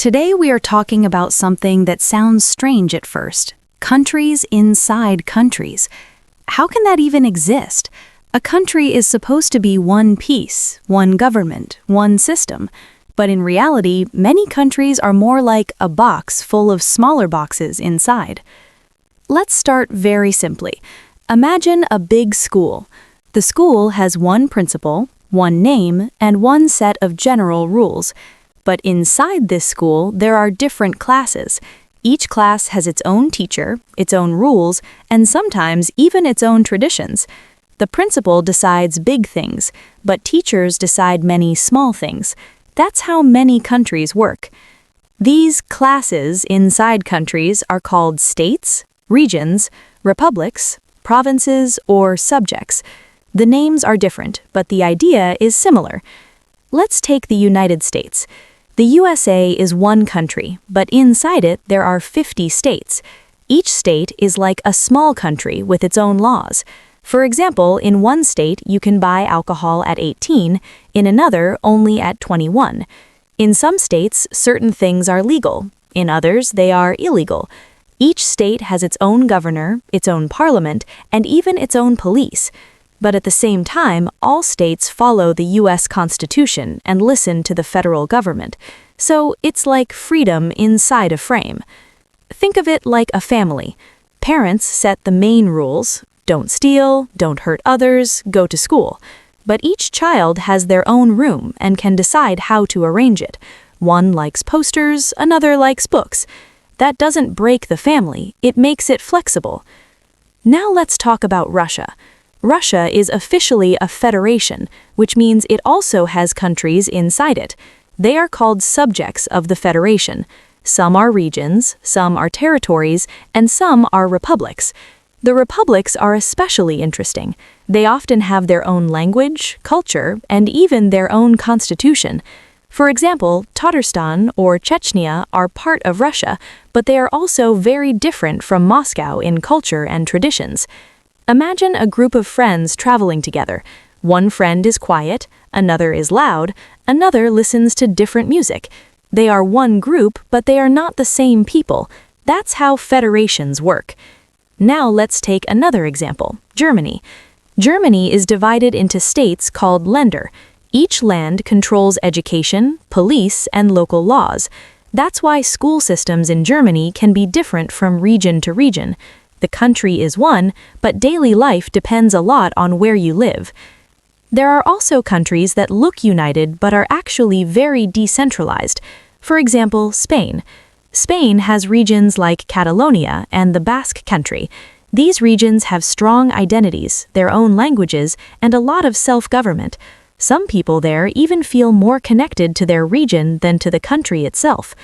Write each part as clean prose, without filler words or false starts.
Today we are talking about something that sounds strange at first: countries inside countries. How can that even exist? A country is supposed to be one piece, one government, one system. But in reality, many countries are more like a box full of smaller boxes inside. Let's start very simply. Imagine a big school. The school has one principal, one name, and one set of general rules. But inside this school, there are different classes. Each class has its own teacher, its own rules, and sometimes even its own traditions. The principal decides big things, but teachers decide many small things. That's how many countries work. These classes inside countries are called states, regions, republics, provinces, or subjects. The names are different, but the idea is similar. Let's take the United States. The USA is one country, but inside it there are 50 states. Each state is like a small country with its own laws. For example, in one state you can buy alcohol at 18, in another only at 21. In some states, certain things are legal. In others, they are illegal. Each state has its own governor, its own parliament, and even its own police. But at the same time, all states follow the U.S. Constitution and listen to the federal government. So it's like freedom inside a frame. Think of it like a family. Parents set the main rules: don't steal, don't hurt others, go to school. But each child has their own room and can decide how to arrange it. One likes posters, another likes books. That doesn't break the family, it makes it flexible. Now let's talk about Russia. Russia is officially a federation, which means it also has countries inside it. They are called subjects of the federation. Some are regions, some are territories, and some are republics. The republics are especially interesting. They often have their own language, culture, and even their own constitution. For example, Tatarstan or Chechnya are part of Russia, but they are also very different from Moscow in culture and traditions. Imagine a group of friends traveling together. One friend is quiet, another is loud, another listens to different music. They are one group, but they are not the same people. That's how federations work. Now let's take another example: Germany. Germany is divided into states called Länder. Each land controls education, police, and local laws. That's why school systems in Germany can be different from region to region. The country is one, but daily life depends a lot on where you live. There are also countries that look united but are actually very decentralized. For example, Spain. Spain has regions like Catalonia and the Basque Country. These regions have strong identities, their own languages, and a lot of self-government. Some people there even feel more connected to their region than to the country itself.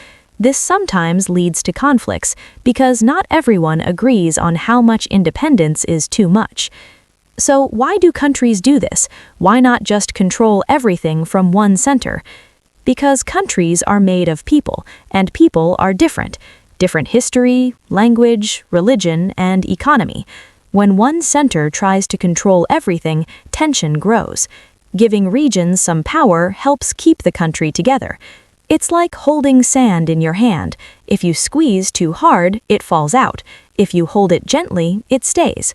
This sometimes leads to conflicts because not everyone agrees on how much independence is too much. So why do countries do this? Why not just control everything from one center? Because countries are made of people, and people are different. Different history, language, religion, and economy. When one center tries to control everything, tension grows. Giving regions some power helps keep the country together. It's like holding sand in your hand. If you squeeze too hard, it falls out. If you hold it gently, it stays.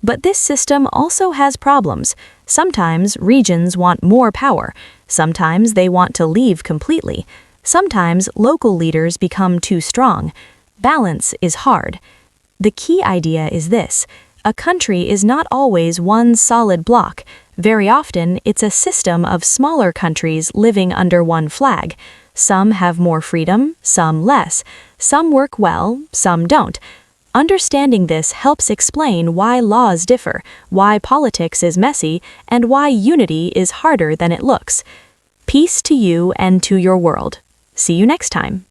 But this system also has problems. Sometimes regions want more power. Sometimes they want to leave completely. Sometimes local leaders become too strong. Balance is hard. The key idea is this: a country is not always one solid block. Very often, it's a system of smaller countries living under one flag. Some have more freedom, some less. Some work well, some don't. Understanding this helps explain why laws differ, why politics is messy, and why unity is harder than it looks. Peace to you and to your world. See you next time.